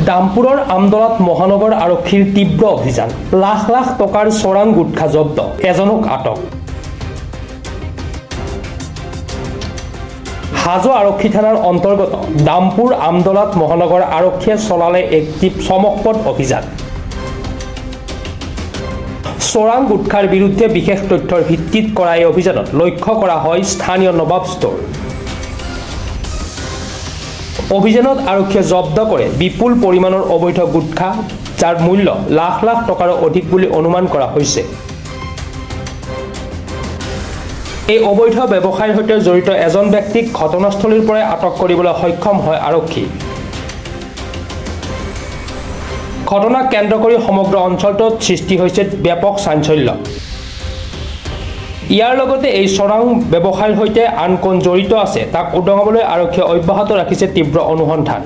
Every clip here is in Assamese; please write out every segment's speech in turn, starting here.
দামপুৰৰ আমদলাত মহানগৰ আৰক্ষীৰ তীব্ৰ অভিযান লাখ লাখ টকাৰ চোৰাং গুটখা জব্দ এজনক আটক হাজো আৰক্ষী থানাৰ অন্তৰ্গত দামপুৰ আমদলাত মহানগৰ আৰক্ষীয়ে চলালে এক চমকপ্ৰদ অভিযান চোৰাং গুটখাৰ বিৰুদ্ধে বিশেষ তথ্যৰ ভিত্তিত কৰা এই অভিযানত লক্ষ্য কৰা হয় স্থানীয় নবাব ষ্ট'ৰ অভিযানত আৰক্ষীয়ে জব্দ কৰে বিপুল পৰিমাণৰ অবৈধ গুটখা যাৰ মূল্য লাখ লাখ টকাৰো অধিক বুলি অনুমান কৰা হৈছে এই অবৈধ ব্যৱসায়ৰ সৈতে জড়িত এজন ব্যক্তিক ঘটনাস্থলীৰ পৰা আটক কৰিবলৈ সক্ষম হয় আৰক্ষী ঘটনাক কেন্দ্ৰ কৰি সমগ্ৰ অঞ্চলটোত সৃষ্টি হৈছে ব্যাপক চাঞ্চল্য ইয়াৰ লগতে এই চোৰাং ব্যৱসায়ৰ সৈতে আন কোন জড়িত আছে তাক উদঙাবলৈ আৰক্ষীয়ে অব্যাহত ৰাখিছে তীব্ৰ অনুসন্ধান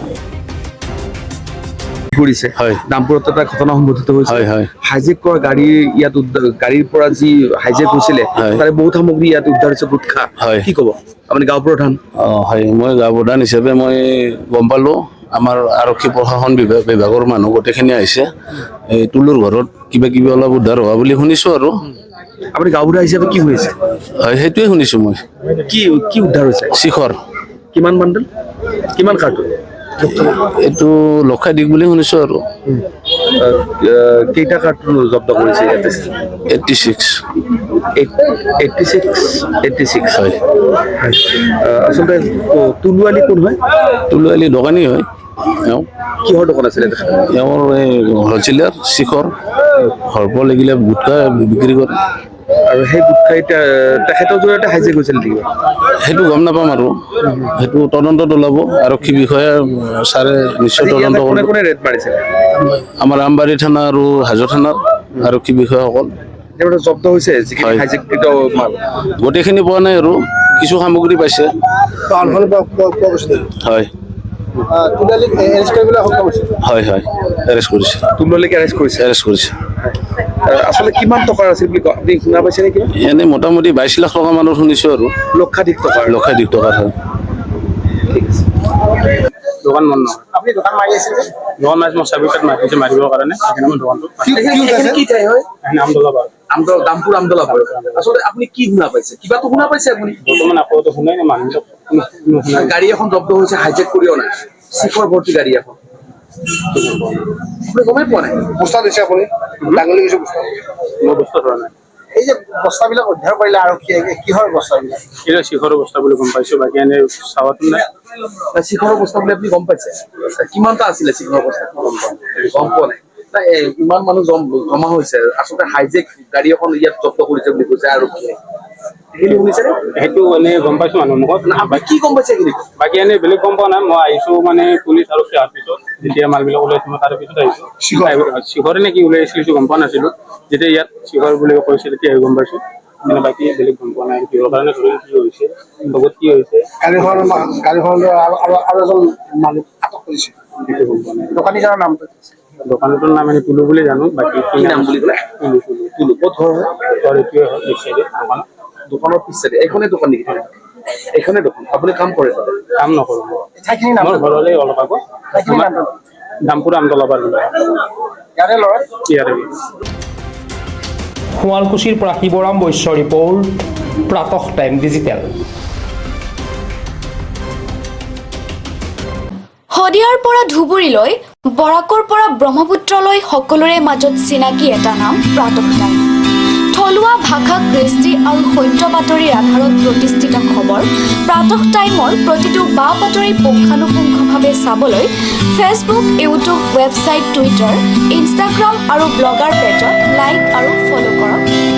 কৰিছে হয় দামপুৰত এটা ঘটনা সংঘটিত হৈছে হয় হয় হাইজেক কৰা গাড়ীৰ পৰা যি হাইজেক হৈছিলে তাৰে বহুত সামগ্ৰী ইয়াত উদ্ধাৰ হৈছে গুটখা হয় কি ক'ব আপুনি গাঁও প্ৰধান হয় মই গাঁও প্ৰধান হিচাপে মই গম পালো আমাৰ আৰক্ষী প্ৰশাসন বিভাগৰ মানুহ গোটেইখিনি আহিছে এই তুলুৰ ঘৰত কিবা কিবি অলপ উদ্ধাৰ হোৱা বুলি শুনিছো আৰু আপুনি গাঁও প্ৰধান হিচাপে কি হৈছে হয় সেইটোৱে শুনিছো মই কি উদ্ধাৰ হৈছে শিখৰ কিমান বান্ডল কিমান কাৰ্টুন এইটো লক্ষাধিক বুলি শুনিছো আৰু কেইটা কাৰ্টুন জব্দ কৰিছে 86 হয় আচলতে তুলুৱালি কোন হয় তুলুৱালি দোকানী হয় কিহৰ দোকান আছিলে এওঁৰ এই হলচেলাৰ শিখৰ সৰ্প লাগিলে গুটখা বিক্ৰী কৰে আৰু সেই গুটখা এতিয়া তেখেতৰ জৰিয়তে হাইজেক হৈছিল নেকি সেইটো গম নাপাম আৰু সেইটো তদন্তত ওলাব আৰক্ষী বিষয়ে ছাৰে নিশ্চয় তদন্ত কৰিব কোনে ৰেড মাৰিছে আমাৰ আমবাৰী থানা আৰু হাজো থানাৰ আৰক্ষী বিষয়াসকল জব্দ হৈছে গোটেইখিনি পোৱা নাই আৰু কিছু সামগ্ৰী পাইছে হয় হয় হয় এৰেষ্ট কৰিছে তুলুৱালিক এৰেষ্ট কৰিছে আচলতে কিমান টকাৰ আছিল বুলি আপুনি শুনা পাইছে নেকি এনে মোটামুটি 22 লাখ টকা মানৰ শুনিছো আৰু লক্ষাধিক টকাৰ হয় ঠিক আছে দোকান বন্ধ আপুনি দোকান মাৰি আছে দোকান মাৰি মই চাবিকাত মাৰিবৰ কাৰণে সেইকাৰণে মই দোকানটো কি ঠাই হয় দামপুৰ আমদলাবাদ আচলতে আপুনি কি শুনা পাইছে কিবাটো শুনা পাইছে আপুনি বৰ্তমান আকৌ শুনাই নাই মানুহক গাড়ী এখন জব্দ হৈছে হাইজেক কৰি অনা শিখৰ ভৰ্তি গাড়ী এখন আপুনি গমেই পোৱা নাই বস্তা দিছে আপুনি ডাঙলি কিছু বস্তা মই বস্তা ধৰা নাই এই যে বস্তাবিলাক উদ্ধাৰ কৰিলে আৰক্ষীয়ে কিহৰ বস্তাবিলাক এটা শিখৰৰ বস্তা বুলি গম পাইছো বাকী এনে চাৱাতো নাই শিখৰৰ বস্তা বুলি আপুনি গম পাইছে কিমানটা আছিলে শিখৰৰ বস্তা গম পোৱা নাই ইমান মানুহ জমা হৈছে আচলতে হাইজেক গাড়ী এখন ইয়াত জব্দ কৰিছে বুলি কৈছে আৰক্ষীয়ে সেইটো এনে গম পাইছো মানুহ মুখত আপুনি কি গম পাইছে এইখিনি বাকী এনে বেলেগ গম পোৱা নাই মই আহিছো মানে পুলিচ আৰক্ষী অহাৰ পিছত যেতিয়া মালবিলাক ওলাইছো মই তাৰ পিছত আহিছো শিখৰে নে কি ওলাইছিলো গম পোৱা নাছিলো যেতিয়া ইয়াত শিখৰ বুলি কৈছে তেতিয়া গম পাইছো মানে বাকী বেলেগ গম পোৱা নাই কিহৰ কাৰণে ধৰিলে কি হৈছে লগত কি হৈছে গাড়ীখন আৰু এজন মানুহ আটক কৰিছে সেইটো গম পোৱা নাই দোকানীজনৰ নামটো দোকানটোৰ নাম এনে তুলু বুলি জানো বাকী কি নাম বুলি ক'লে তুলু ক'ত ঘৰ হয় এইটোৱে হয় এক চাইডে দোকানৰ পিছ চাইডে এইখনে দোকান নেকি এইখনে দোকান আপুনি কাম কৰে কাম নকৰোঁ ঠাইখিনি মোৰ ঘৰলৈ অলপ আগত দামপুৰ আমদলাবাদ ইয়াৰে ল'ৰা ইয়াৰে শুৱালকুছিৰ পৰা শিৱৰাম বৈশ্য ৰিপৰ্ট প্ৰাতঃ টাইম ডিজিটেল শদিয়াৰ পৰা ধুবুৰীলৈ বৰাকৰ পৰা ব্ৰহ্মপুত্ৰলৈ সকলোৰে মাজত চিনাকি এটা নাম প্ৰাতঃ টাইম থলুৱা ভাষা কৃষ্টি আৰু সত্য বাতৰিৰ আধাৰত প্ৰতিষ্ঠিত খবৰ প্ৰাতঃ টাইমৰ প্ৰতিটো বা বাতৰি পুংখানুপুংখভাৱে চাবলৈ Facebook YouTube website Twitter Instagram আৰু ব্লগাৰ পেজত লাইক আৰু ফ'ল' কৰক